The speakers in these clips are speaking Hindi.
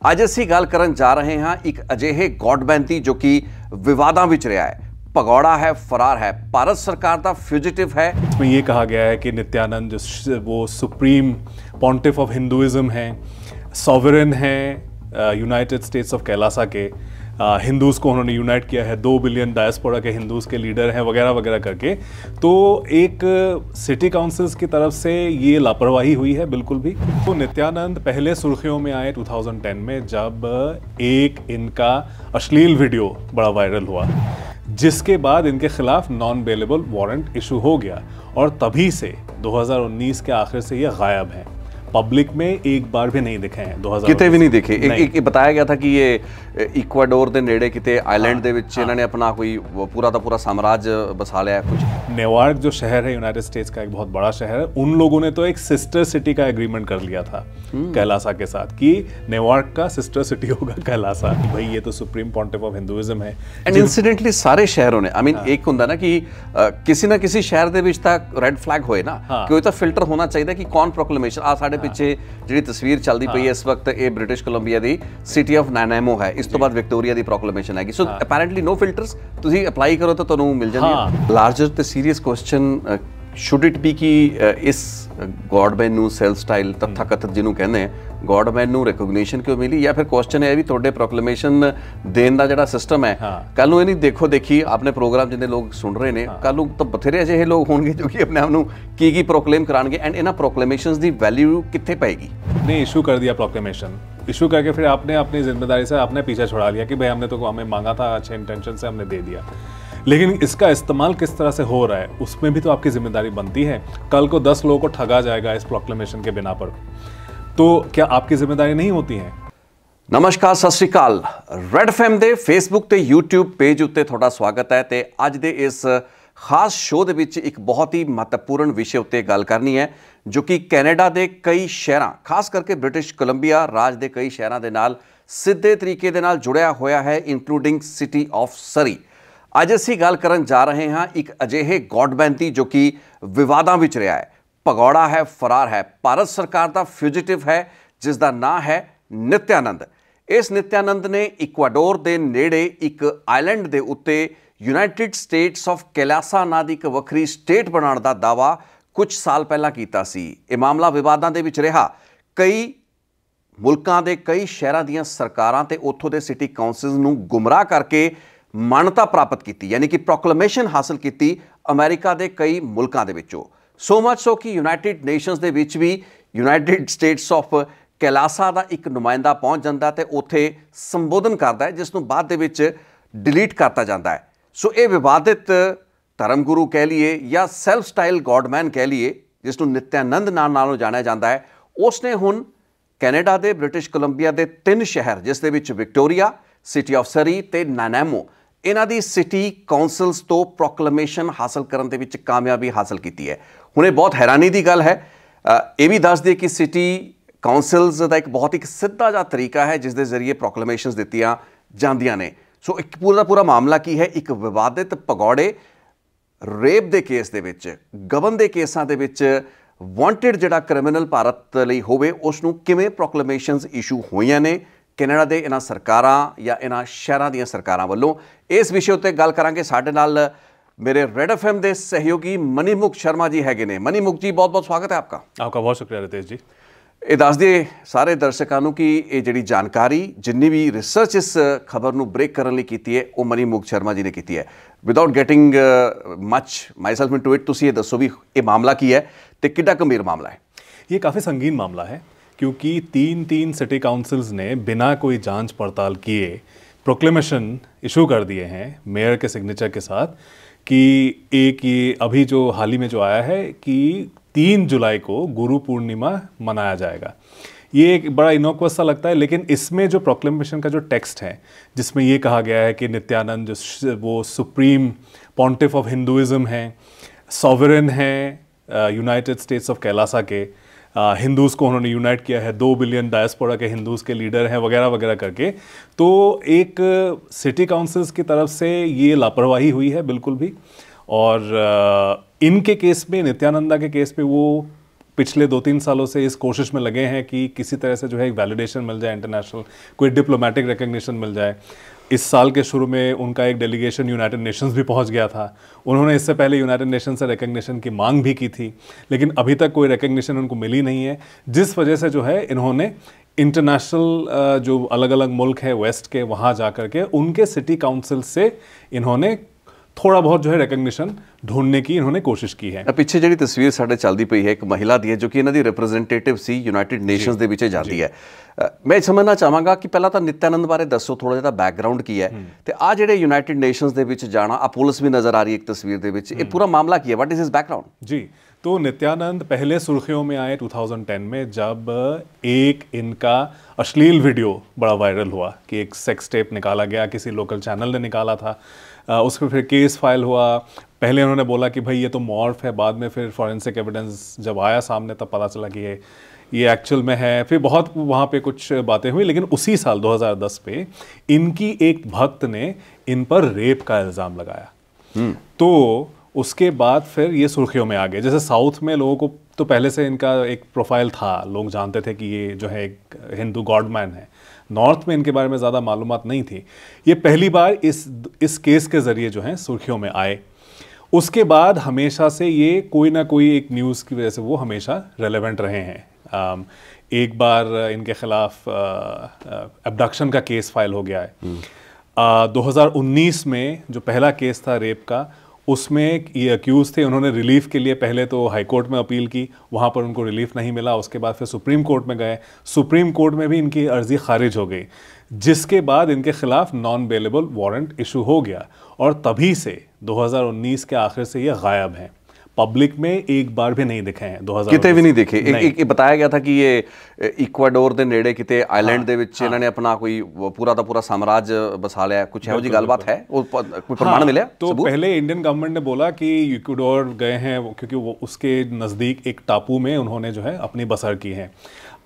ਅੱਜ ਅਸੀਂ ਗੱਲ ਕਰਨ ਜਾ ਰਹੇ ਹਾਂ ਇੱਕ ਅਜਿਹੇ ਗੌਡਮੈਨ ਦੀ ਜੋ ਕਿ ਵਿਵਾਦਾਂ ਵਿੱਚ ਰਿਹਾ है। भगौड़ा है, फरार है, भारत सरकार का फ्यूजिटिव है। इसमें ये कहा गया है कि नित्यानंद वो सुप्रीम पॉन्टिफ ऑफ हिंदुइज्म हैं, सॉवरेन हैं यूनाइटेड स्टेट्स ऑफ कैलासा के, हिंदूज़ को उन्होंने यूनाइट किया है, 2 बिलियन डायस्पोरा के हिंदूज़ के लीडर हैं वगैरह वगैरह करके। तो एक सिटी काउंसिल्स की तरफ से ये लापरवाही हुई है बिल्कुल भी। तो नित्यानंद पहले सुर्खियों में आए 2010 में जब एक इनका अश्लील वीडियो बड़ा वायरल हुआ, जिसके बाद इनके खिलाफ नॉन बेलेबल वारंट इशू हो गया और तभी से 2019 के आखिर से ये गायब हैं। पब्लिक में एक बार भी नहीं दिखे हैं। 2019 किते भी नहीं दिखे। एक बताया गया था कि ये इक्वाडोर के नेड़े किते आइलैंड दे विच इन्होंने अपना कोई पूरा का पूरा साम्राज्य बसा लिया है। कुछ नेवार्क जो शहर है यूनाइटेड स्टेट्स का एक बहुत बड़ा शहर है, उन लोगों ने तो एक सिस्टर सिटी का एग्रीमेंट कर लिया था कैलासा के साथ कि नेवार्क का सिस्टर सिटी होगा कैलासा। भाई ये तो सुप्रीम पॉन्टिफ ऑफ हिंदुइज्म है। एंड इंसिडेंटली सारे शहरों ने आई मीन एक होंदा ना कि किसी ना किसी शहर दे विच तां रेड फ्लैग होए ना कि कोई तो फिल्टर होना चाहिए कि कौन प्रोक्लेमेशन आ साडे पिछे जी तस्वीर चलती पई है इस वक्त ये ब्रिटिश कोलंबिया की सिटी ऑफ नैनामो है। इस तो बाद विक्टोरिया की प्रोक्लेमेशन है। सो अपैरेंटली नो फिल्टर्स, तुसी अप्लाई करो तो तुहानू मिल जांदी। लार्जर ते serious question should it be कि इस गॉडमैन नू सेल्फ स्टाइल तथाकथित जिन्होंने कहते हैं गॉडमैन नू रिकॉग्निशन क्यों मिली, या फिर क्वेश्चन है भी तुहाडे प्रोक्लेमेशन देन दा जिहड़ा सिस्टम है कल नू इहदी देखो देखी अपने प्रोग्राम जिन्ने लोग सुन रहे हैं कल नू तो बथेरे अजिहे लोग होंगे जो कि अपने आप नू की प्रोक्लेम कराएंगे एंड इन्हां प्रोक्लेमेशंस दी वैल्यू कित्थे पेगी। ने इशू कर दिया प्रोक्लेमेशन, इशू करके फिर आपने अपनी जिम्मेदारी से आपने पीछे छुड़ा लिया कि भाई हमने तो हमें मांगा था, अच्छे इंटेंशन से हमने दे दिया। लेकिन इसका इस्तेमाल किस तरह से हो रहा है उसमें भी तो आपकी जिम्मेदारी बनती है। कल को 10 लोगों को ठगा जाएगा इस प्रोक्लेमेशन के बिना पर, तो क्या आपकी जिम्मेदारी नहीं होती है? नमस्कार, सत श्री अकाल। रेड एफएम दे फेसबुक ते यूट्यूब पेज उत्ते थोड़ा स्वागत है। ते अज दे इस खास शो दे विच एक बहुत ही महत्वपूर्ण विषय उत्ते गल करनी है जो कि कैनेडा दे कई शहरां खास करके ब्रिटिश कोलंबिया राज दे कई शहरां दे नाल सीधे तरीके दे नाल जुड़िया होया है, इंक्लूडिंग सिटी ऑफ सरी। ਅੱਜ ਅਸੀਂ ਗੱਲ ਕਰਨ ਜਾ ਰਹੇ ਹਾਂ ਇੱਕ ਅਜਿਹੇ ਗੌਡਮੈਨ ਦੀ ਜੋ ਕਿ ਵਿਵਾਦਾਂ ਵਿੱਚ ਰਿਹਾ ਹੈ। ਭਗੌੜਾ ਹੈ, ਫਰਾਰ ਹੈ, ਭਾਰਤ ਸਰਕਾਰ ਦਾ ਫਿਊਜੀਟਿਵ ਹੈ ਜਿਸ ਦਾ ਨਾਂ ਹੈ ਨਿਤਿਆਨੰਦ। ਇਸ ਨਿਤਿਆਨੰਦ ਨੇ ਇਕਵਾਡੋਰ ਦੇ ਨੇੜੇ ਇੱਕ ਆਈਲੈਂਡ ਦੇ ਉੱਤੇ ਯੂਨਾਈਟਿਡ ਸਟੇਟਸ ਆਫ ਕੈਲਾਸਾ ਨਾਂ ਦੀ ਇੱਕ ਵੱਖਰੀ ਸਟੇਟ ਬਣਾਉਣ ਦਾ ਦਾਅਵਾ ਕੁਝ ਸਾਲ ਪਹਿਲਾਂ ਕੀਤਾ ਸੀ। ਇਹ ਮਾਮਲਾ ਵਿਵਾਦਾਂ ਦੇ ਵਿੱਚ ਰਿਹਾ। ਕਈ ਮੁਲਕਾਂ ਦੇ ਕਈ ਸ਼ਹਿਰਾਂ ਦੀਆਂ ਸਰਕਾਰਾਂ ਤੇ ਉੱਥੋਂ ਦੇ ਸਿਟੀ ਕਾਉਂਸਲਸ ਨੂੰ ਗੁੰਮਰਾਹ ਕਰਕੇ मान्यता प्राप्त की, यानी कि प्रोक्लेमेशन हासिल की अमेरिका के कई मुल्कों के विचों। सो मच सो कि यूनाइटेड नेशनस के विच भी यूनाइटेड स्टेट्स ऑफ कैलासा का एक नुमाइंदा पहुँच जाता है, उत्थे संबोधन करता है जिसनों बाद दे विच डिलीट करता जाता है। सो ये विवादित धर्मगुरु कह लीए या सैल्फ स्टाइल गॉडमैन कह लीए जिसनों नित्यानंद नाम नालों जानिया जाता है, उसने हुण कैनेडा के ब्रिटिश कोलंबिया के 3 शहर जिस दे विच विक्टोरिया, सिटी ऑफ सरी ते नैनामो इन्हां दी सिटी काउंसल्स तो प्रोक्लेमेशन हासिल करने दे विच कामयाबी हासिल की है। हुणे बहुत हैरानी की गल है, ये भी दस दिए कि सिटी काउंसल्स का एक बहुत ही सीधा जा तरीका है जिस दे जरिए प्रोक्लेमेशनस दित्तियां जांदियां ने। सो एक पूरा पूरा मामला की है, एक विवादित भगौड़े रेप के केस दे विच, गबन के केसां दे विच वांटेड जिहड़ा क्रिमिनल भारत लई होवे उसनूं किवें प्रोक्लेमेशनस इशू होईयां ने कैनेडा के इन्हां सरकारां या इन्हां शहरां दीयां सरकारां वल्लों। इस विषय उत्ते गल करांगे। साडे नाल मेरे रेड एफएम के सहयोगी मनीमुख शर्मा जी हैगे ने। मनीमुख जी बहुत बहुत स्वागत है आपका। आपका बहुत शुक्रिया रितेश जी। ये दस दिए सारे दर्शकों को कि ये जी जानकारी जिन्नी भी रिसर्च इस खबर को ब्रेक करने लई कीती है वो मनीमुख शर्मा जी ने की है। Without getting much myself into it, तुसीं ये दसो भी ये मामला की है तो कितना गंभीर मामला है? ये काफ़ी संगीन मामला है क्योंकि 3 सिटी काउंसिल्स ने बिना कोई जांच पड़ताल किए प्रोक्लेमेशन इशू कर दिए हैं मेयर के सिग्नेचर के साथ कि एक ये अभी जो हाल ही में जो आया है कि 3 जुलाई को गुरु पूर्णिमा मनाया जाएगा। ये एक बड़ा इनोक्वस सा लगता है, लेकिन इसमें जो प्रोक्लेमेशन का जो टेक्स्ट है जिसमें ये कहा गया है कि नित्यानंद जो वो सुप्रीम पॉन्टिफ ऑफ हिंदुइज्म हैं, सॉवरेन हैं यूनाइटेड स्टेट्स ऑफ कैलासा के, हिंदूज़ को उन्होंने यूनाइट किया है, 2 बिलियन डायस्पोरा के हिंदूज़ के लीडर हैं वगैरह वगैरह करके। तो एक सिटी काउंसिल्स की तरफ से ये लापरवाही हुई है बिल्कुल भी। और इनके केस में, नित्यानंदा के केस में वो पिछले 2-3 सालों से इस कोशिश में लगे हैं कि किसी तरह से जो है एक वैलिडेशन मिल जाए, इंटरनेशनल कोई डिप्लोमेटिक रिकग्निशन मिल जाए। इस साल के शुरू में उनका एक डेलीगेशन यूनाइटेड नेशंस भी पहुंच गया था। उन्होंने इससे पहले यूनाइटेड नेशन से रिकग्निशन की मांग भी की थी, लेकिन अभी तक कोई रिकग्निशन उनको मिली नहीं है, जिस वजह से जो है इन्होंने इंटरनेशनल जो अलग अलग मुल्क है वेस्ट के, वहाँ जा कर के उनके सिटी काउंसिल से इन्होंने थोड़ा बहुत जो है रिकग्निशन ढूंढने की इन्होंने कोशिश की है। ਪਿੱਛੇ ਜਿਹੜੀ ਤਸਵੀਰ ਸਾਡੇ ਚੱਲਦੀ ਪਈ ਹੈ ਇੱਕ ਮਹਿਲਾ ਦੀ ਹੈ ਜੋ ਕਿ ਇਹਨਾਂ ਦੀ ਰਿਪਰੈਜ਼ੈਂਟੇਟਿਵ ਸੀ ਯੂਨਾਈਟਿਡ ਨੇਸ਼ਨਸ ਦੇ ਵਿੱਚ ਜਾਂਦੀ ਹੈ। ਮੈਂ ਸਮਝਣਾ ਚਾਹਾਂਗਾ ਕਿ ਪਹਿਲਾਂ ਤਾਂ ਨਿਤਿਆਨੰਦ ਬਾਰੇ ਦੱਸੋ ਥੋੜਾ ਜਿਹਾ ਬੈਕਗ੍ਰਾਉਂਡ ਕੀ ਹੈ ਤੇ ਆ ਜਿਹੜੇ ਯੂਨਾਈਟਿਡ ਨੇਸ਼ਨਸ ਦੇ ਵਿੱਚ ਜਾਣਾ, ਆ ਪੁਲਿਸ ਵੀ ਨਜ਼ਰ ਆ ਰਹੀ ਹੈ ਇੱਕ ਤਸਵੀਰ ਦੇ ਵਿੱਚ, ਇਹ ਪੂਰਾ ਮਾਮਲਾ ਕੀ ਹੈ, व्हाट इज हिज बैकग्राउंड? जी, तो नित्यानंद पहले सुर्खियों में आए 2010 में जब एक इनका अश्लील वीडियो बड़ा वायरल हुआ कि एक सेक्स टेप निकाला गया, किसी लोकल चैनल ने निकाला था। उस पर फिर केस फाइल हुआ। पहले उन्होंने बोला कि भाई ये तो मॉर्फ है, बाद में फिर फॉरेंसिक एविडेंस जब आया सामने तब पता चला कि ये एक्चुअल में है। फिर बहुत वहाँ पे कुछ बातें हुई, लेकिन उसी साल 2010 पे इनकी एक भक्त ने इन पर रेप का इल्ज़ाम लगाया। तो उसके बाद फिर ये सुर्खियों में आ गए। जैसे साउथ में लोगों को तो पहले से इनका एक प्रोफाइल था, लोग जानते थे कि ये जो है एक हिंदू गॉडमैन है। नॉर्थ में इनके बारे में ज़्यादा मालूमात नहीं थी। ये पहली बार इस केस के ज़रिए जो है सुर्खियों में आए। उसके बाद हमेशा से ये कोई ना कोई एक न्यूज़ की वजह से वो हमेशा रेलेवेंट रहे हैं। एक बार इनके खिलाफ अबडक्शन का केस फाइल हो गया है। 2019 में जो पहला केस था रेप का, उसमें ये अक्यूज़ थे, उन्होंने रिलीफ के लिए पहले तो हाई कोर्ट में अपील की, वहाँ पर उनको रिलीफ नहीं मिला। उसके बाद फिर सुप्रीम कोर्ट में गए, सुप्रीम कोर्ट में भी इनकी अर्जी खारिज हो गई, जिसके बाद इनके खिलाफ नॉन बेलेबल वारंट इशू हो गया और तभी से 2019 के आखिर से ये गायब हैं। पब्लिक में एक बार भी नहीं दिखे हैं। 2019 ਕਿਤੇ ਵੀ ਨਹੀਂ ਦਿਖੇ। ਇੱਕ बताया गया था कि ये इक्वाडोर ਦੇ ਨੇੜੇ ਕਿਤੇ ਆਈਲੈਂਡ ਦੇ ਵਿੱਚ ਇਹਨਾਂ ਨੇ ਆਪਣਾ ਕੋਈ पूरा ਦਾ पूरा साम्राज्य बसा लिया, कुछ है वो जी गलबात है, वो कोई प्रमाण मिला? तो पहले इंडियन गवर्नमेंट ने बोला कि इक्वाडोर गए हैं क्योंकि वो उसके नज़दीक एक टापू में उन्होंने जो है अपनी बसर की है।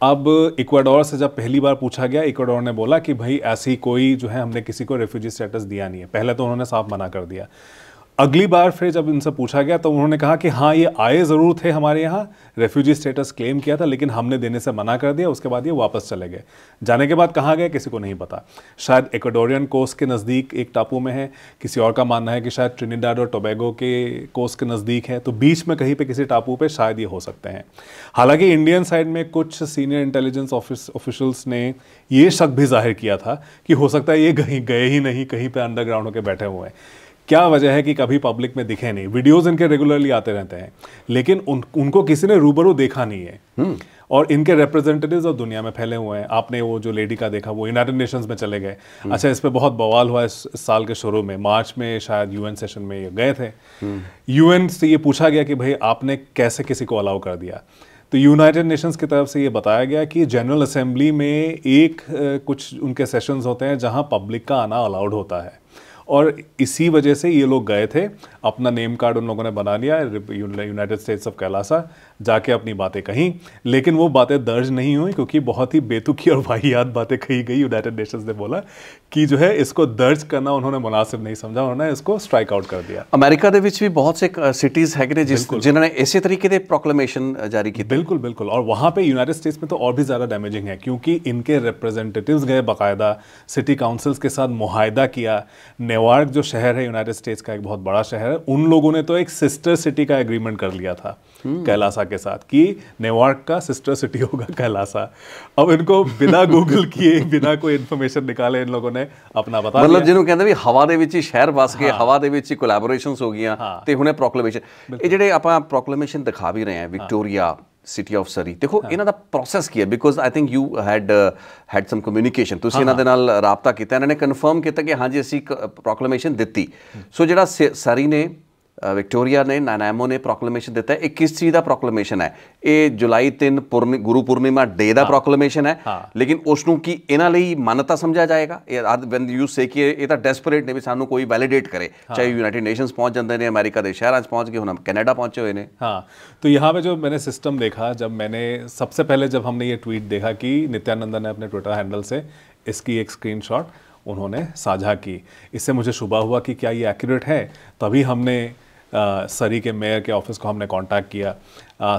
अब इक्वाडोर से जब पहली बार पूछा गया, इक्वाडोर ने बोला कि भाई ऐसी कोई जो है हमने किसी को रेफ्यूजी स्टेटस दिया नहीं है। पहले तो उन्होंने साफ मना कर दिया। अगली बार फिर जब इनसे पूछा गया तो उन्होंने कहा कि हाँ ये आए ज़रूर थे हमारे यहाँ, रेफ्यूजी स्टेटस क्लेम किया था, लेकिन हमने देने से मना कर दिया। उसके बाद ये वापस चले गए। जाने के बाद कहाँ गए किसी को नहीं पता। शायद इक्वाडोरियन कोस्ट के नज़दीक एक टापू में है, किसी और का मानना है कि शायद ट्रिनिडाड और टोबैगो के कोस्ट के नज़दीक है, तो बीच में कहीं पर किसी टापू पर शायद ये हो सकते हैं। हालांकि इंडियन साइड में कुछ सीनियर इंटेलिजेंस ऑफिशियल्स ने ये शक भी जाहिर किया था कि हो सकता है ये कहीं गए ही नहीं, कहीं पर अंडरग्राउंड होकर बैठे हुए हैं। क्या वजह है कि कभी पब्लिक में दिखे नहीं? वीडियोस इनके रेगुलरली आते रहते हैं, लेकिन उनको किसी ने रूबरू देखा नहीं है। और इनके रिप्रेजेंटेटिव्स और दुनिया में फैले हुए हैं। आपने वो जो लेडी का देखा, वो यूनाइटेड नेशंस में चले गए। अच्छा, इस पे बहुत बवाल हुआ इस साल के शुरू में, मार्च में शायद यूएन सेशन में ये गए थे। यूएन से ये पूछा गया कि भाई आपने कैसे किसी को अलाउ कर दिया? तो यूनाइटेड नेशंस की तरफ से ये बताया गया कि जनरल असेंबली में एक कुछ उनके सेशंस होते हैं जहाँ पब्लिक का आना अलाउड होता है, और इसी वजह से ये लोग गए थे। अपना नेम कार्ड उन लोगों ने बना लिया, यूनाइटेड स्टेट्स ऑफ कैलासा, जाके अपनी बातें कहीं, लेकिन वो बातें दर्ज नहीं हुई क्योंकि बहुत ही बेतुकी और वाहियात बातें कही गई। यूनाइटेड नेशंस ने बोला कि जो है इसको दर्ज करना उन्होंने मुनासिब नहीं समझा, उन्होंने इसको स्ट्राइक आउट कर दिया। अमेरिका ਦੇ ਵਿੱਚ भी बहुत से सिटीज़ है ने जिन्होंने इसी तरीके से प्रोक्लेमेशन जारी की। बिल्कुल बिल्कुल। और वहाँ पे यूनाइटेड स्टेट्स में तो और भी ज़्यादा डैमेजिंग है, क्योंकि इनके रिप्रेजेंटेटिव्स गए, बाकायदा सिटी काउंसिल्स के साथ मुआहदा किया। नेवार्क जो शहर है यूनाइटेड स्टेट्स का एक बहुत बड़ा शहर है, उन लोगों ने तो एक सिस्टर सिटी का एग्रीमेंट कर लिया था कैलासा के साथ कि नेवार्क का सिस्टर सिटी होगा कैलासा। अब इनको बिना गूगल किए, बिना कोई इन्फॉर्मेशन निकाले इन लोगों ने अपना बता मतलब ਜਿਹਨੂੰ ਕਹਿੰਦੇ ਵੀ ਹਵਾ ਦੇ ਵਿੱਚ ਹੀ ਸ਼ਹਿਰ ਵਸ ਗਏ, ਹਵਾ ਦੇ ਵਿੱਚ ਹੀ ਕੋਲੈਬੋਰੇਸ਼ਨਸ ਹੋ ਗਈਆਂ ਤੇ ਹੁਣੇ ਪ੍ਰੋਕਲੇਮੇਸ਼ਨ। ਇਹ ਜਿਹੜੇ ਆਪਾਂ ਪ੍ਰੋਕਲੇਮੇਸ਼ਨ ਦਿਖਾ ਵੀ ਰਹੇ ਹਾਂ, ਵਿਕਟੋਰੀਆ ਸਿਟੀ ਆਫ ਸਰੀ, ਦੇਖੋ ਇਹਨਾਂ ਦਾ ਪ੍ਰੋਸੈਸ ਕੀ ਹੈ? Because I think you had some communication, ਤੁਸੀਂ ਇਹਨਾਂ ਦੇ ਨਾਲ ਰਾਬਤਾ ਕੀਤਾ, ਇਹਨਾਂ ਨੇ ਕਨਫਰਮ ਕੀਤਾ ਕਿ ਹਾਂਜੀ ਅਸੀਂ ਪ੍ਰੋਕਲੇਮੇਸ਼ਨ ਦਿੱਤੀ। ਸੋ ਜਿਹੜਾ ਸਰੀ ਨੇ, ਵਿਕਟੋਰੀਆ ਨੇ, ਨਾਨਾਮੋ ਨੇ ਪ੍ਰੋਕਲੇਮੇਸ਼ਨ ਦਿੱਤਾ, ਇਹ ਕਿਸ ਚੀਜ਼ ਦਾ ਪ੍ਰੋਕਲੇਮੇਸ਼ਨ ਹੈ? ਇਹ ਜੁਲਾਈ 3 ਗੁਰੂ ਪੂਰਨਿਮਾ ਡੇ ਦਾ ਪ੍ਰੋਕਲੇਮੇਸ਼ਨ ਹੈ, ਲੇਕਿਨ ਉਸ ਨੂੰ ਕੀ ਇਹਨਾਂ ਲਈ ਮਾਨਤਾ ਸਮਝਿਆ ਜਾਏਗਾ? ਵੈਨ ਯੂ ਸੇ ਕਿ ਇਹ ਤਾਂ ਡੈਸਪਰੇਟ ਨੇ ਵੀ ਸਾਨੂੰ ਕੋਈ ਵੈਲੀਡੇਟ करे, चाहे यूनाइटेड नेशंस पहुंच जाते हैं, अमेरिका के शहर पहुंच गए, हम कनाडा पहुंचे हुए हैं। हाँ, तो यहाँ पे जो मैंने सिस्टम देखा, जब मैंने सबसे पहले जब हमने ये ट्वीट देखा कि नित्यानंद ने अपने ट्विटर हैंडल से इसकी एक स्क्रीनशॉट उन्होंने साझा की, इससे मुझे शुबा हुआ कि क्या ये एक्यूरेट है। तभी हमने सरी के मेयर के ऑफिस को हमने कांटेक्ट किया।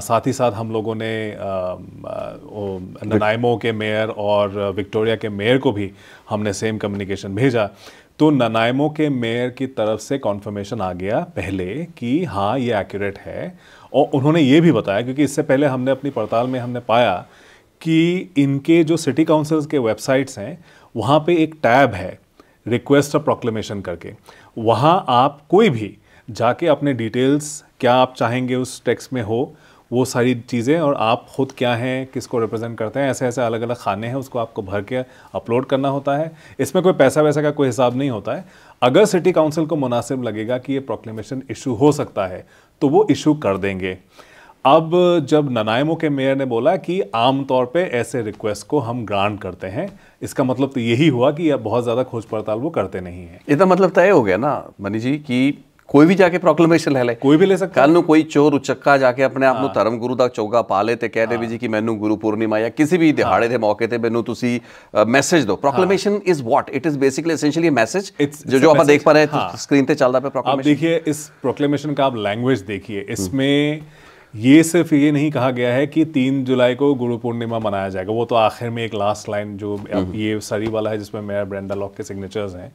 साथ ही साथ हम लोगों ने ननाइमो के मेयर और विक्टोरिया के मेयर को भी हमने सेम कम्युनिकेशन भेजा। तो ननाइमो के मेयर की तरफ से कॉन्फर्मेशन आ गया पहले कि हाँ ये एक्यूरेट है, और उन्होंने ये भी बताया, क्योंकि इससे पहले हमने अपनी पड़ताल में हमने पाया कि इनके जो सिटी काउंसिल्स के वेबसाइट्स हैं वहाँ पे एक टैब है रिक्वेस्ट ऑफ प्रोक्लेमेशन करके। वहाँ आप कोई भी जाके अपने डिटेल्स क्या आप चाहेंगे उस टेक्स्ट में हो, वो सारी चीज़ें, और आप खुद क्या हैं, किसको रिप्रेजेंट करते हैं, ऐसे ऐसे अलग अलग खाने हैं, उसको आपको भर के अपलोड करना होता है। इसमें कोई पैसा वैसा का कोई हिसाब नहीं होता है। अगर सिटी काउंसिल को मुनासिब लगेगा कि ये प्रोक्लेमेशन इशू हो सकता है तो वो इशू कर देंगे। अब जब ननाइमो के मेयर ने बोला कि आमतौर पे ऐसे रिक्वेस्ट को हम ग्रांट करते हैं, इसका मतलब तो यही हुआ कि अब बहुत ज़्यादा खोज पड़ताल वो करते नहीं हैं। ਇਹਦਾ मतलब तय हो गया ना मनी जी कि कोई भी जाके प्रोक्लेमेशन ले ले, कोई भी ले सकता है। ਕੱਲ ਨੂੰ ਕੋਈ ਚੋਰ ਉਚੱਕਾ ਜਾਕੇ ਆਪਣੇ ਆਪ ਨੂੰ ਧਰਮ ਗੁਰੂ ਦਾ ਚੌਗਾ ਪਾ ਲੇ ਤੇ ਕਹਿ ਦੇ ਵੀ ਜੀ ਕਿ ਮੈਨੂੰ ਗੁਰੂ ਪੂਰਨਿਮਾ ਜਾਂ ਕਿਸੇ ਵੀ ਦਿਹਾੜੇ ਦੇ ਮੌਕੇ ਤੇ ਮੈਨੂੰ ਤੁਸੀਂ ਮੈਸੇਜ ਦਿਓ। Proclamation is what? It is basically essentially message जो आप देख पा रहे हैं स्क्रीन पे चल रहा है प्रोक्लेमेशन। आप देखिए इस प्रोक्लेमेशन का आप लैंग्वेज देखिए, इसमें ये सिर्फ ये नहीं कहा गया है कि 3 जुलाई को गुरु पूर्णिमा मनाया जाएगा। वो तो आखिर में एक लास्ट लाइन जो ये सरी वाला है जिसमें मेयर ब्रेंडा लॉक के सिग्नेचर्स हैं,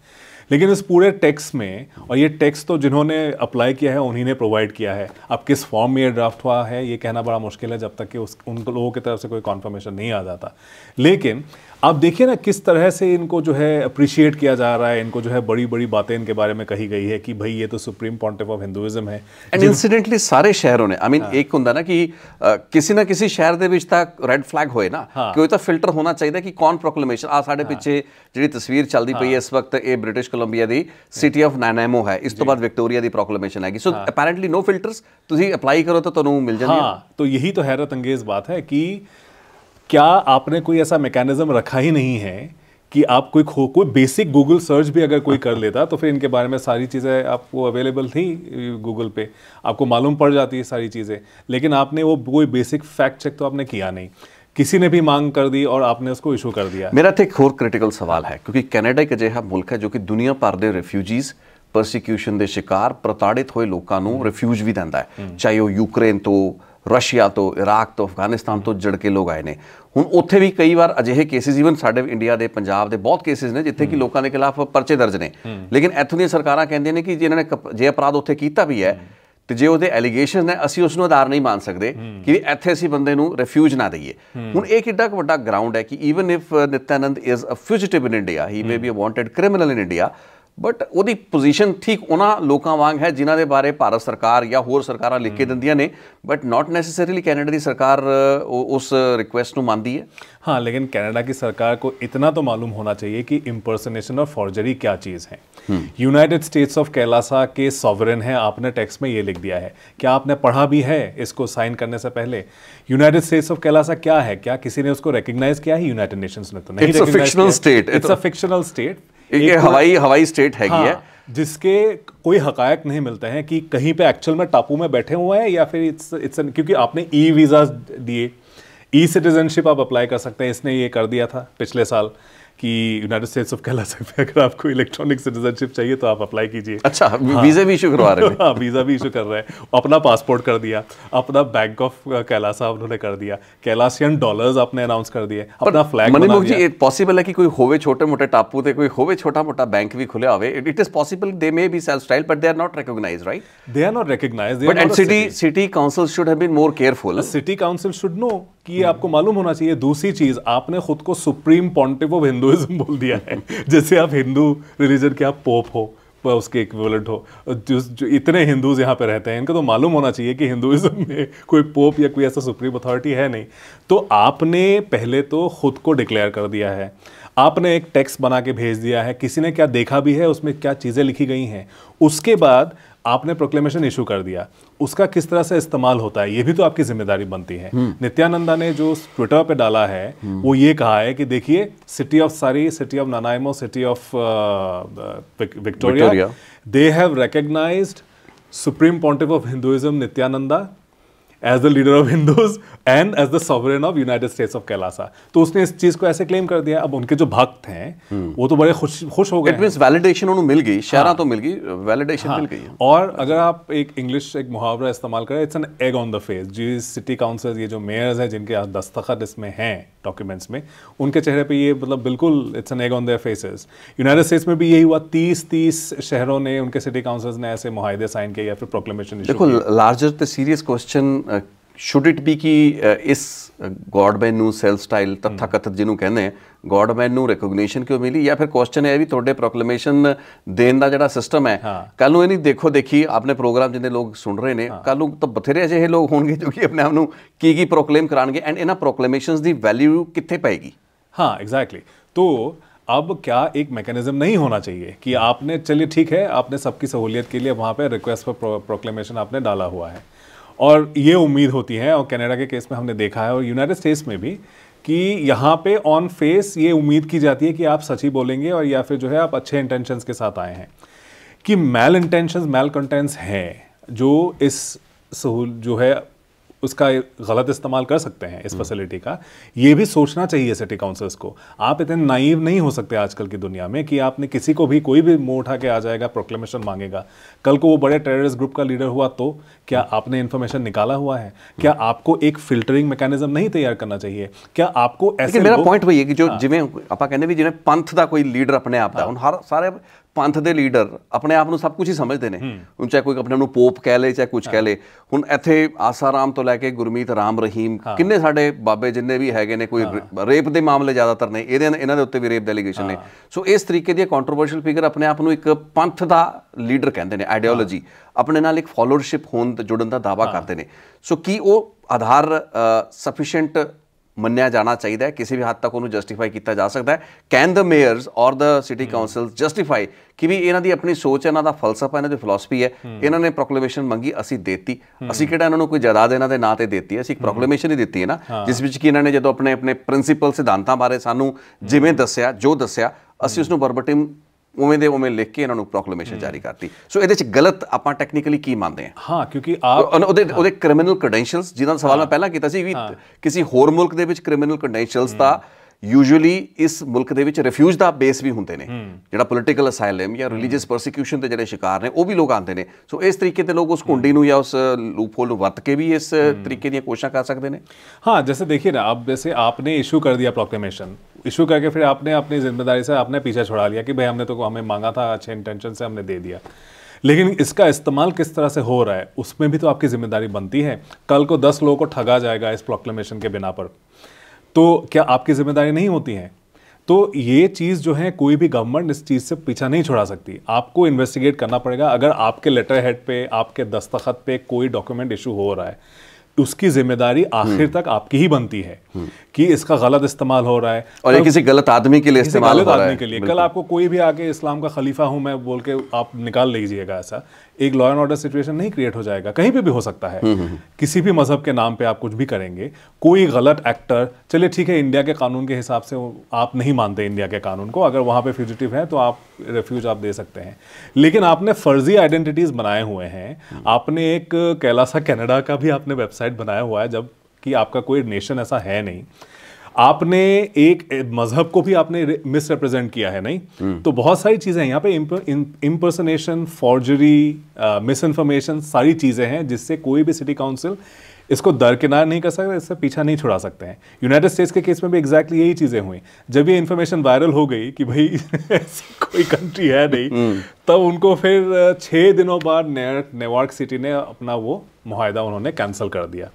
लेकिन इस पूरे टेक्स्ट में, और ये टेक्स्ट तो जिन्होंने अप्लाई किया है उन्हीं ने प्रोवाइड किया है। अब किस फॉर्म में ये ड्राफ्ट हुआ है ये कहना बड़ा मुश्किल है जब तक कि उन लोगों की तरफ से कोई कॉन्फर्मेशन नहीं आ जाता। लेकिन आप देखिए ना किस तरह से इनको जो है अप्रिशिएट किया जा रहा है, इनको जो है बड़ी बड़ी बातें इनके बारे में कही गई है कि भाई ये तो सुप्रीम पॉन्टिफ ऑफ हिंदुइज्म है। एंड इंसिडेंटली सारे शहरों ने, आई मीन एक ਹੁੰਦਾ ਨਾ कि किसी ना किसी शहर ਦੇ ਵਿੱਚ ਤਾਂ ਰੈੱਡ ਫਲੈਗ ਹੋਏ ਨਾ ਕਿ ਉਹ ਤਾਂ ਫਿਲਟਰ ਹੋਣਾ ਚਾਹੀਦਾ ਕਿ ਕੌਣ ਪ੍ਰੋਕਲੇਮੇਸ਼ਨ ਆ। ਸਾਡੇ ਪਿੱਛੇ ਜਿਹੜੀ ਤਸਵੀਰ ਚੱਲਦੀ ਪਈ ਹੈ ਇਸ ਵਕਤ ਇਹ British Columbia the city of ਨੈਨਾਮੋ ਹੈ, ਇਸ ਤੋਂ ਬਾਅਦ ਵਿਕਟੋਰੀਆ ਦੀ ਪ੍ਰੋਕਲੇਮੇਸ਼ਨ ਹੈਗੀ। ਸੋ ਅਪੈਰੈਂਟਲੀ नो फिल्टर्स, ਤੁਸੀਂ ਅਪਲਾਈ ਕਰੋ ਤਾਂ ਤੁਹਾਨੂੰ ਮਿਲ ਜਾਂਦੀ ਹੈ। हाँ, तो यही तो हैरत अंगेज बात है कि क्या आपने कोई ऐसा मैकेनिज्म रखा ही नहीं है कि आप कोई बेसिक गूगल सर्च भी अगर कोई कर लेता तो फिर इनके बारे में सारी चीज़ें आपको अवेलेबल थी गूगल पे, आपको मालूम पड़ जाती है सारी चीज़ें। लेकिन आपने वो कोई बेसिक फैक्ट चेक तो आपने किया नहीं, किसी ने भी मांग कर दी और आपने उसको इशू कर दिया। मेरा तो एक होर क्रिटिकल सवाल है क्योंकि कैनेडा एक अजिहा मुल्क है जो कि दुनिया भर के रिफ्यूजीज परसिक्यूशन के शिकार प्रताड़ित हुए लोगों को रिफ्यूज भी दिंदा है, चाहे वो यूक्रेन तो, रशिया तो, इराक तो, अफगानिस्तान तो जड़ के लोग आए ने। हुण उत्थे भी कई बार अजिहे केसिस ईवन साडे इंडिया के पंजाब के बहुत केसिस ने जिथे कि लोगों के खिलाफ परचे दर्ज ने, लेकिन इत्थों दी सरकारां कहंदियां ने कि जिन्होंने जे अपराध उत्थे कीता भी है तो जे ਉਹਦੇ ਐਲੀਗੇਸ਼ਨ ਨੇ ਅਸੀਂ ਉਸ ਨੂੰ ਆਧਾਰ ਨਹੀਂ ਮੰਨ ਸਕਦੇ ਕਿ ਇੱਥੇ ਅਸੀਂ ਬੰਦੇ ਨੂੰ ਰਿਫਿਊਜ ਨਾ ਦਈਏ। ਹੁਣ ਇਹ ਕਿੱਡਾ ਵੱਡਾ ਗਰਾਊਂਡ ਹੈ ਕਿ even if Nithyananda is a fugitive in India, he may be a wanted criminal in India, but ਉਹਦੀ ਪੋਜੀਸ਼ਨ ਠੀਕ ਉਹਨਾਂ ਲੋਕਾਂ ਵਾਂਗ ਹੈ ਜਿਨ੍ਹਾਂ ਦੇ ਬਾਰੇ ਭਾਰਤ ਸਰਕਾਰ ਜਾਂ ਹੋਰ ਸਰਕਾਰਾਂ ਲਿਖ ਕੇ ਦਿੰਦੀਆਂ ਨੇ, बट नॉट नेसेसरीली कैनेडा की सरकार उस रिक्वेस्ट ਨੂੰ ਮੰਨਦੀ है। हाँ, लेकिन कनाडा की सरकार को इतना तो मालूम होना चाहिए कि इम्पर्सनेशन और फॉर्जरी क्या चीज़ है। यूनाइटेड स्टेट्स ऑफ कैलासा के सॉवरेन है, आपने टेक्स्ट में ये लिख दिया है। क्या आपने पढ़ा भी है इसको साइन करने से पहले? यूनाइटेड स्टेट्स ऑफ कैलासा क्या है? क्या किसी ने उसको रिकग्नाइज किया है? यूनाइटेड नेशंस ने तो नहीं। It's a fictional state, it's a fictional state, एक हवाई स्टेट है। हाँ, जिसके कोई हकायक नहीं मिलते हैं कि कहीं पे एक्चुअल में टापू में बैठे हुए हैं या फिर इट्स क्योंकि आपने ई वीज़ा दिए, ई सिटीजनशिप आप अप्लाई कर सकते हैं। इसने ये कर दिया था पिछले साल कि यूनाइटेड स्टेट्स ऑफ कैलासा में अगर आपको इलेक्ट्रॉनिक सिटीजनशिप चाहिए तो आप अप्लाई कीजिए। अच्छा, वीज़ा भी इशू करवा रहे हैं। हाँ, वीज़ा भी इशू कर रहे हैं। अपना पासपोर्ट कर दिया, अपना बैंक ऑफ कैलासा उन्होंने कर दिया, कैलासियन डॉलर्स आपने अनाउंस कर दिए, अपना फ्लैग बना दिया। जी पॉसिबल है कि कोई होवे छोटे मोटे टापू ते कोई होवे छोटा मोटा बैंक भी खुले होवे, it is possible they may be self style but they are not recognised, right? They are not recognised, but and city council should have been more careful. City council should know कि ये आपको मालूम होना चाहिए। दूसरी चीज, आपने खुद को सुप्रीम पॉन्टिफ ऑफ हिंदुइज्म बोल दिया है, जैसे आप हिंदू रिलीजन के आप पोप हो, उसके इक्विवेलेंट हो। जो इतने हिंदूज यहाँ पे रहते हैं, इनको तो मालूम होना चाहिए कि हिंदुइज्म में कोई पोप या कोई ऐसा सुप्रीम अथॉरिटी है नहीं। तो आपने पहले तो खुद को डिक्लेयर कर दिया है, आपने एक टेक्स्ट बना के भेज दिया है, किसी ने क्या देखा भी है, उसमें क्या चीज़ें लिखी गई हैं, उसके बाद आपने प्रोक्लेमेशन इशू कर दिया। उसका किस तरह से इस्तेमाल होता है ये भी तो आपकी जिम्मेदारी बनती है। नित्यानंदा ने जो ट्विटर पे डाला है वो ये कहा है कि देखिए, city of Surrey, city of Nanaimo, city of Victoria, they have recognized supreme pontiff of Hinduism Nithyananda as the leader of Hindus and as the sovereign of United States of Kailasa. तो उसने इस चीज को ऐसे क्लेम कर दिया। अब उनके जो भक्त हैं वो तो बड़े खुश हो गए। इट मींस वैलिडेशन उन्हें मिल गई, शहरा तो मिल गई, वैलिडेशन मिल गई। और अगर आप एक इंग्लिश एक मुहावरा इस्तेमाल करें, it's an egg on the face. जी सिटी काउंसिल, ये जो मेयर्स हैं जिनके दस्तखत इसमें हैं डॉक्यूमेंट्स में, उनके चेहरे पे ये मतलब बिल्कुल it's an egg on their faces. United states में भी यही हुआ, 30 शहरों ने, उनके सिटी काउंसिल्स ने ऐसे मुआहदे साइन किए या फिर प्रोक्लेमेशन इशू देखो, larger the serious question should it be कि इस गॉडमैन ਨੂੰ ਸੈਲਫ ਸਟਾਈਲ ਤੱਥਾ ਕਥਤ ਜਿਹਨੂੰ ਕਹਿੰਦੇ ਆ, ਗॉडमैन ਨੂੰ ਰਿਕੋਗਨੀਸ਼ਨ ਕਿਉਂ ਮਿਲੀ, ਜਾਂ ਫਿਰ ਕੁਐਸਚਨ ਇਹ ਵੀ ਤੁਹਾਡੇ ਪ੍ਰੋਕਲੇਮੇਸ਼ਨ ਦੇਣ ਦਾ ਜਿਹੜਾ ਸਿਸਟਮ ਹੈ, ਕੱਲ ਨੂੰ ਇਹ ਨਹੀਂ ਦੇਖੋ ਦੇਖੀ ਆਪਣੇ ਪ੍ਰੋਗਰਾਮ ਜਿੰਨੇ ਲੋਕ ਸੁਣ ਰਹੇ ਨੇ, ਕੱਲ ਨੂੰ ਤਾਂ ਬਥੇਰੇ ਅਜਿਹੇ ਲੋਕ ਹੋਣਗੇ ਜੋ ਕਿ ਆਪਣੇ ਆਪ ਨੂੰ ਕੀ ਪ੍ਰੋਕਲੇਮ ਕਰਾਣਗੇ, ਐਂਡ ਇਹਨਾਂ ਪ੍ਰੋਕਲੇਮੇਸ਼ਨਸ ਦੀ ਵੈਲਿਊ ਕਿੱਥੇ ਪਏਗੀ। हाँ एग्जैक्टली। तो अब क्या एक मैकेनिज्म नहीं होना चाहिए कि आपने, चलिए ठीक है, आपने सबकी सहूलियत के लिए वहाँ पे रिक्वेस्ट फॉर प्रोक्लेमेशन आपने डाला हुआ है, और ये उम्मीद होती है, और कनाडा के केस में हमने देखा है और यूनाइटेड स्टेट्स में भी, कि यहाँ पे ऑन फेस ये उम्मीद की जाती है कि आप सच ही बोलेंगे और या फिर जो है आप अच्छे इंटेंशंस के साथ आए हैं। कि मैल इंटेंशंस, मैल कंटेंट्स हैं जो इस जो है उसका गलत इस्तेमाल कर सकते हैं इस फैसिलिटी का, ये भी सोचना चाहिए सिटी काउंसिल्स को। आप इतने नाइव नहीं हो सकते आजकल की दुनिया में कि आपने किसी को भी, कोई भी मुंह उठा के आ जाएगा, प्रोक्लेमेशन मांगेगा, कल को वो बड़े टेररिस्ट ग्रुप का लीडर हुआ तो क्या आपने इन्फॉर्मेशन निकाला हुआ है? क्या आपको एक फिल्टरिंग मैकेनिज्म नहीं तैयार करना चाहिए? क्या आपको ऐसे, मेरा पॉइंट वही है कि जो जिवें ਆਪਾਂ ਕਹਿੰਦੇ ਵੀ ਜਿਵੇਂ ਪੰਥ ਦਾ ਕੋਈ ਲੀਡਰ ਆਪਣੇ ਆਪ ਦਾ, ਹੁਣ ਹਰ ਸਾਰੇ ਪੰਥ ਦੇ ਲੀਡਰ ਆਪਣੇ ਆਪ ਨੂੰ ਸਭ ਕੁਝ ਹੀ ਸਮਝਦੇ ਨੇ, ਹੁਣ ਚਾਹੇ ਕੋਈ ਆਪਣੇ ਨੂੰ ਪੋਪ ਕਹਿ ਲੇ ਚਾਹੇ ਕੁਝ ਕਹਿ ਲੇ। ਹੁਣ ਇੱਥੇ ਆਸਾਰਾਮ ਤੋਂ ਲੈ ਕੇ ਗੁਰਮੀਤ ਰਾਮ ਰਹੀਮ, ਕਿੰਨੇ ਸਾਡੇ ਬਾਬੇ ਜਿੰਨੇ ਵੀ ਹੈਗੇ ਨੇ, ਕੋਈ ਰੇਪ ਦੇ ਮਾਮਲੇ ਜ਼ਿਆਦਾਤਰ ਨੇ, ਇਹਨਾਂ ਦੇ ਉੱਤੇ ਵੀ ਰੇਪ ਡੈਲੀਗੇਸ਼ਨ ਨੇ। ਸੋ ਇਸ ਤਰੀਕੇ ਦੀ ਕੰਟਰੋਵਰਸ਼ੀਅਲ ਫਿਗਰ ਆਪਣੇ ਆਪ ਨੂੰ ਇੱਕ ਪੰਥ ਦਾ ਲੀਡਰ ਕਹਿੰਦੇ ਨੇ, ਆਈਡੀਓਲੋਜੀ ਆਪਣੇ ਨਾਲ ਇੱਕ ਫੋਲੋਅਰਸ਼ਿਪ ਹੋਣ ਜੁੜਨ ਦਾ ਦਾਅਵਾ ਕਰਦੇ ਨੇ। ਸੋ ਕੀ ਉਹ ਆਧਾਰ ਸਫੀਸ਼ੀਐਂਟ ਮੰਨਿਆ ਜਾਣਾ ਚਾਹੀਦਾ ਹੈ, ਕਿਸੇ ਵੀ ਹੱਦ ਤੱਕ ਉਹਨੂੰ ਜਸਟੀਫਾਈ ਕੀਤਾ ਜਾ ਸਕਦਾ ਹੈ? ਕੈਨ ਦ ਮੇਅਰਸ ਔਰ ਦ ਸਿਟੀ ਕਾਉਂਸਲ ਜਸਟੀਫਾਈ ਕਿ ਵੀ ਇਹਨਾਂ ਦੀ ਆਪਣੀ ਸੋਚ ਹੈ, ਇਹਨਾਂ ਦਾ ਫਲਸਫਾ, ਇਹਨਾਂ ਦੀ ਫਿਲਾਸਫੀ ਹੈ, ਇਹਨਾਂ ਨੇ ਪ੍ਰੋਕਲੇਮੇਸ਼ਨ ਮੰਗੀ, ਅਸੀਂ ਦੇਤੀ, ਅਸੀਂ ਕਿਹੜਾ ਇਹਨਾਂ ਨੂੰ ਕੋਈ ਜਾਇਦਾਦ ਇਹਨਾਂ ਦੇ ਨਾਂ ਤੇ ਦੇਤੀ ਹੈ, ਅਸੀਂ ਇੱਕ ਪ੍ਰੋਕਲੇਮੇਸ਼ਨ ਹੀ ਦਿੱਤੀ ਹੈ ਨਾ, ਜਿਸ ਵਿੱਚ ਕਿ ਇਹਨਾਂ ਨੇ ਜਦੋਂ ਆਪਣੇ ਆਪਣੇ ਪ੍ਰਿੰਸੀਪਲ ਸਿਧਾਂਤਾਂ ਬਾਰੇ ਸਾਨੂੰ ਜਿਵੇਂ ਦੱਸਿਆ, ਜੋ ਦੱਸਿਆ, ਅਸੀਂ ਉਸ ਨੂੰ ਵਰਬਟਿਮ ਉਵੇਂ ਦੇ ਉਵੇਂ ਲਿਖ ਕੇ ਇਹਨਾਂ ਨੂੰ ਪ੍ਰੋਕਲੇਮੇਸ਼ਨ ਜਾਰੀ ਕਰਤੀ। ਸੋ ਇਹਦੇ ਚ ਗਲਤ ਆਪਾਂ ਟੈਕਨੀਕਲੀ ਕੀ ਮੰਨਦੇ ਹਾਂ? ਹਾਂ, ਕਿਉਂਕਿ ਆਪ ਉਹਦੇ ਕ੍ਰਿਮੀਨਲ ਕ੍ਰੈਡੈਂਸ਼ੀਅਲਸ, ਜਿਹਦਾ ਸਵਾਲ ਮੈਂ ਪਹਿਲਾਂ ਕੀਤਾ ਸੀ ਵੀ ਕਿਸੇ ਹੋਰ ਮੁਲਕ ਦੇ ਵਿੱਚ ਕ੍ਰਿਮੀਨਲ ਕ੍ਰੈਡੈਂਸ਼ੀਅਲਸ ਦਾ ਯੂਜੂਅਲੀ ਇਸ ਮੁਲਕ ਦੇ ਵਿੱਚ ਰਿਫਿਊਜ ਦਾ ਬੇਸ ਵੀ ਹੁੰਦੇ ਨੇ, ਜਿਹੜਾ ਪੋਲੀਟੀਕਲ ਅਸਾਈਲਮ ਜਾਂ ਰਿਲੀਜੀਅਸ ਪਰਸੀਕਿਊਸ਼ਨ ਦੇ ਜਿਹੜੇ ਸ਼ਿਕਾਰ ਨੇ ਉਹ ਵੀ ਲੋਕ ਆਉਂਦੇ ਨੇ। ਸੋ ਇਸ ਤਰੀਕੇ ਤੇ ਲੋਕ ਉਸ ਕੁੰਡੀ ਨੂੰ ਜਾਂ ਉਸ ਲੂਪਹੋਲ ਨੂੰ ਵਰਤ ਕੇ ਵੀ ਇਸ ਤਰੀਕੇ ਦੀਆਂ ਕੋਸ਼ਿਸ਼ਾਂ ਕਰ ਸਕਦੇ ਨੇ। हाँ, जैसे देखिए ना, अब जैसे आपने इशू कर दिया प्रोक्लेमेशन, इशू करके फिर आपने अपनी जिम्मेदारी से आपने पीछे छुड़ा लिया कि भाई हमने तो हमें मांगा था, अच्छे इंटेंशन से हमने दे दिया, लेकिन इसका इस्तेमाल किस तरह से हो रहा है उसमें भी तो आपकी जिम्मेदारी बनती है। कल को 10 लोगों को ठगा जाएगा इस प्रोक्लेमेशन के बिना पर, तो क्या आपकी जिम्मेदारी नहीं होती है? तो ये चीज़ जो है, कोई भी गवर्नमेंट इस चीज़ से पीछा नहीं छुड़ा सकती। आपको इन्वेस्टिगेट करना पड़ेगा। अगर आपके लेटर हेड पे, आपके दस्तखत पे कोई डॉक्यूमेंट इशू हो रहा है, उसकी जिम्मेदारी आखिर तक आपकी ही बनती है कि इसका गलत इस्तेमाल हो रहा है, और ये किसी गलत आदमी के लिए इस्तेमाल हो रहा है के लिए। कल आपको कोई भी आके इस्लाम का खलीफा हूं मैं बोल के आप निकाल लीजिएगा, ऐसा एक लॉ एंड ऑर्डर सिचुएशन नहीं क्रिएट हो जाएगा, कहीं पे भी हो सकता है। किसी भी मजहब के नाम पे आप कुछ भी करेंगे, कोई गलत एक्टर, चलिए ठीक है, इंडिया के कानून के हिसाब से आप नहीं मानते इंडिया के कानून को, अगर वहां पे फ्यूजिटिव है तो आप रेफ्यूज आप दे सकते हैं, लेकिन आपने फर्जी आइडेंटिटीज बनाए हुए हैं। आपने एक कैलासा कनाडा का भी आपने वेबसाइट बनाया हुआ है, जब कि आपका कोई नेशन ऐसा है नहीं। आपने एक मजहब को भी आपने मिसरिप्रेजेंट किया है, नहीं? तो बहुत सारी चीज़ें हैं यहाँ पे, इम्पर्सनेशन, फॉर्जरी, मिस इन्फॉर्मेशन, सारी चीज़ें हैं जिससे कोई भी सिटी काउंसिल इसको दरकिनार नहीं कर सकते, इससे पीछा नहीं छुड़ा सकते हैं। यूनाइटेड स्टेट्स के केस में भी एग्जैक्टली यही चीज़ें हुई। जब ये इन्फॉर्मेशन वायरल हो गई कि भाई ऐसी कोई कंट्री है नहीं, तब उनको फिर 6 दिनों बाद न्यूयॉर्क सिटी ने अपना वो मुआहदा उन्होंने कैंसिल कर दिया।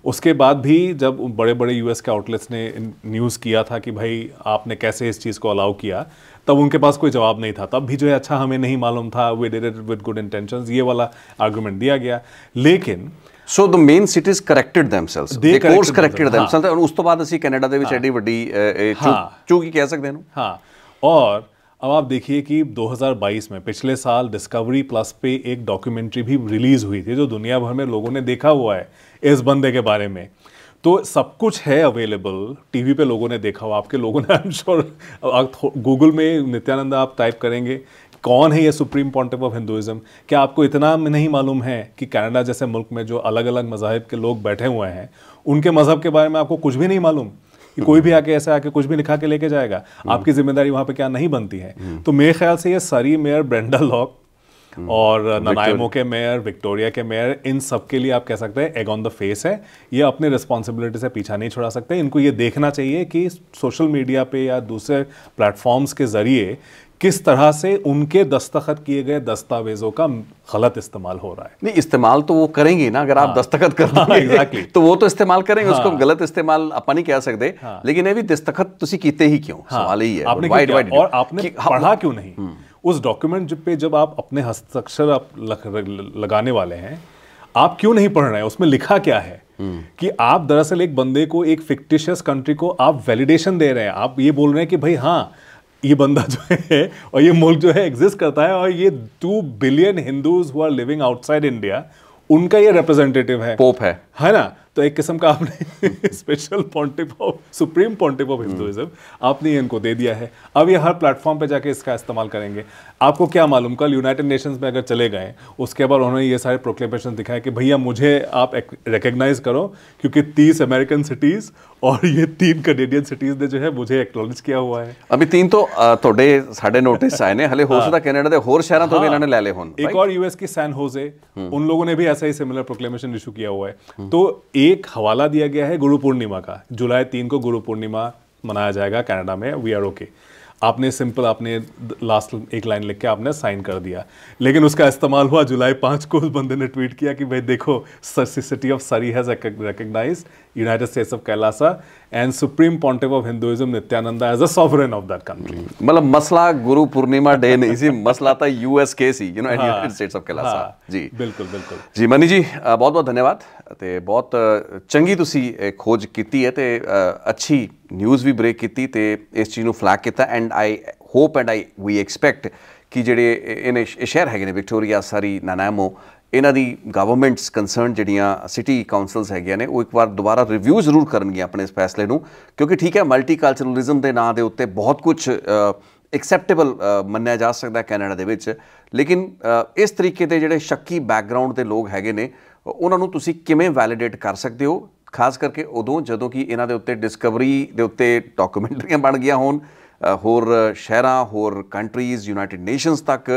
उसके बाद भी जब बड़े बड़े यूएस के आउटलेट्स ने न्यूज़ किया था कि भाई आपने कैसे इस चीज़ को अलाउ किया, तब उनके पास कोई जवाब नहीं था। तब भी जो है, अच्छा हमें नहीं मालूम था, we did it with good intentions, ये वाला आर्गूमेंट दिया गया। लेकिन so the main cities corrected themselves, they course corrected themselves, और ਉਸ ਤੋਂ ਬਾਅਦ ਅਸੀਂ ਕੈਨੇਡਾ ਦੇ ਵਿੱਚ ਐਡੀ ਵੱਡੀ ਚੂਕ ਹੀ ਕਹਿ ਸਕਦੇ ਹਾਂ। हाँ, और अब आप देखिए कि 2022 में, पिछले साल, डिस्कवरी प्लस पे एक डॉक्यूमेंट्री भी रिलीज हुई थी जो दुनिया भर में लोगों ने देखा हुआ है इस बंदे के बारे में। तो सब कुछ है अवेलेबल, टीवी पे लोगों ने देखा हुआ, आपके लोगों ने, आई एम श्योर, गूगल में नित्यानंदा आप टाइप करेंगे कौन है ये सुप्रीम पॉन्टिफ ऑफ हिंदुइज्म? क्या आपको इतना नहीं मालूम है कि कनाडा जैसे मुल्क में जो अलग अलग मज़ाहिब के लोग बैठे हुए हैं, उनके मज़हब के बारे में आपको कुछ भी नहीं मालूम कि कोई भी आके ऐसे आके कुछ भी लिखा के लेके जाएगा? आपकी जिम्मेदारी वहां पे क्या नहीं बनती है? तो मेरे ख्याल से ये सरी मेयर ब्रेंडा लॉक और ननाइमो के मेयर, विक्टोरिया के मेयर, इन सब के लिए आप कह सकते हैं एग ऑन द फेस है। ये अपने रिस्पॉन्सिबिलिटी से पीछा नहीं छुड़ा सकते। इनको ये देखना चाहिए कि सोशल मीडिया पे या दूसरे प्लेटफॉर्म्स के जरिए किस तरह से उनके दस्तखत किए गए दस्तावेजों का गलत इस्तेमाल हो रहा है। नहीं, इस्तेमाल तो वो करेंगे ना, अगर आप दस्तखत कर दोगे exactly. तो वो तो इस्तेमाल करेंगे, उसको गलत इस्तेमाल अपन नहीं कह सकते। लेकिन ये भी दस्तखत तुसी कीते ही क्यों, सवाल ही है। आपने और आपने पढ़ा क्यों नहीं उस डॉक्यूमेंट पे? जब आप अपने हस्ताक्षर आप लगाने वाले हैं, आप क्यों नहीं पढ़ रहे हैं? उसमें लिखा क्या है कि आप दरअसल एक बंदे को, एक फिक्टिशियस कंट्री को आप वैलिडेशन दे रहे हैं। आप ये बोल रहे हैं कि भाई हाँ, ये बंदा जो है और ये मुल्क जो है एग्जिस्ट करता है, और ये 2 billion Hindus who are living outside India, उनका ये रिप्रेजेंटेटिव है, पोप है ना? तो एक किस्म का आपने special pontiff of, supreme pontiff of Hinduism आपने इनको दे दिया है। अब ये हर प्लेटफॉर्म पे जाके इसका इस्तेमाल करेंगे। आपको क्या मालूम, कल यूनाइटेड नेशंस में अगर चले गए, उसके बाद उन्होंने ये सारे प्रोक्लेमेशन दिखाए कि भैया मुझे आप रिकग्नाइज करो, क्योंकि 30 अमेरिकन सिटीज और ये 3 कैनेडियन सिटीज ने जो है मुझे एक्नॉलेज किया हुआ है। अभी 3 तो थोड़े साढ़े नोटिस आए ने, हले हो सकता कनाडा दे होर शहरों तो भी इन्होंने ले ले होन। एक और यूएस की सैन होजे, उन लोगों ने भी ऐसा ही सिमिलर प्रोक्लेमेशन इशू किया हुआ है। तो एक हवाला दिया गया है गुरु पूर्णिमा का, जुलाई 3 को गुरु पूर्णिमा मनाया जाएगा कनाडा में, वी आर ओके। आपने सिंपल, आपने लास्ट एक लाइन लिख के आपने साइन कर दिया, लेकिन उसका इस्तेमाल हुआ जुलाई 5 को। उस बंदे ने ट्वीट किया कि भाई देखो, city of Surrey has recognised United States of Kailasa and supreme pontiff of Hinduism Nithyananda as a sovereign of that country. मतलब मसला गुरु पूर्णिमा डे नहीं सी, मसला था यूएस के सी, यूनाइटेड स्टेट्स ऑफ कैलासा। जी बिल्कुल बिल्कुल जी। मनी जी बहुत बहुत धन्यवाद, ਤੇ ਬਹੁਤ ਚੰਗੀ ਤੁਸੀਂ ਖੋਜ ਕੀਤੀ ਹੈ ਤੇ ਅੱਛੀ ਨਿਊਜ਼ ਵੀ ਬ੍ਰੇਕ ਕੀਤੀ ਤੇ ਇਸ ਚੀਜ਼ ਨੂੰ ਫਲੈਗ ਕੀਤਾ। And I hope and we expect ਕਿ ਜਿਹੜੇ ਇਹਨੇ ਸ਼ਹਿਰ ਹੈਗੇ ਨੇ ਵਿਕਟੋਰੀਆ, ਸਰੀ, ਨਾਨਾਮੋ, ਇਹਨਾਂ ਦੀ ਗਵਰਨਮੈਂਟਸ ਕੰਸਰਨ ਜਿਹੜੀਆਂ ਸਿਟੀ ਕਾਉਂਸਲਸ ਹੈਗੀਆਂ ਨੇ, ਉਹ ਇੱਕ ਵਾਰ ਦੁਬਾਰਾ ਰਿਵਿਊ ਜ਼ਰੂਰ ਕਰਨਗੀਆਂ ਆਪਣੇ ਇਸ ਫੈਸਲੇ ਨੂੰ, ਕਿਉਂਕਿ ਠੀਕ ਹੈ ਮਲਟੀਕਲਚਰਲਿਜ਼ਮ ਦੇ ਨਾਂ ਦੇ ਉੱਤੇ ਬਹੁਤ ਕੁਝ एक्सैप्टेबल मन्निया जा सकता है कैनेडा दे विच, लेकिन इस तरीके के जिहड़े शक्की बैकग्राउंड के लोग हैगे ने, उन्होंने तुसी किवें वैलीडेट कर सकते हो, खास करके उदों जदों कि इन्हां दे उत्ते डिस्कवरी दे उत्ते डॉक्यूमेंटरियां बन गईयां होण, होर शहरां, होर कंट्रीज़, यूनाइटेड नेशनस तक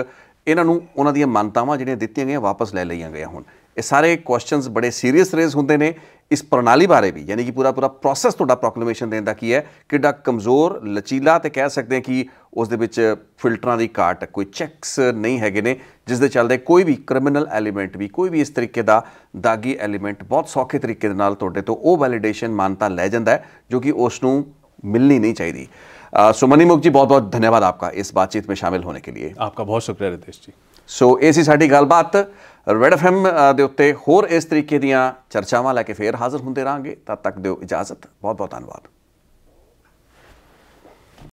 इन्हां नूं उन्हां दीयां मानतावां जिहड़ियां दित्तियां गईयां वापस ले लईयां गईयां होण। ये सारे क्वेश्चनस बड़े सीरीयस रेज होंदे ने इस प्रणाली बारे भी, यानी कि पूरा प्रोसैस तुहाडा प्रोक्लेमेशन देण दा की है, किड्डा कमज़ोर, लचीला, तो कह सकते हैं कि उस दे विच फिल्टरां दी घाट, कोई चैक्स नहीं हैगे ने, जिस दे चलदे कोई भी क्रिमिनल एलीमेंट भी, कोई भी इस तरीके का दागी एलीमेंट बहुत सौखे तरीके दे नाल तुहाडे तो वो वैलीडेशन मानता लै जांदा है जो कि उसनूं मिलनी नहीं चाहिए। सो मनीमुख जी बहुत बहुत धन्यवाद आपका इस बातचीत में शामिल होने के लिए। आपका बहुत शुक्रिया रितेश जी। सो ये सी साडी गलबात। रेड FM दे उत्ते होर इस तरीके दीयां चर्चावां लैके फिर हाज़र हुंदे रहांगे। तद तक दिओ इजाज़त। बहुत बहुत धन्यवाद।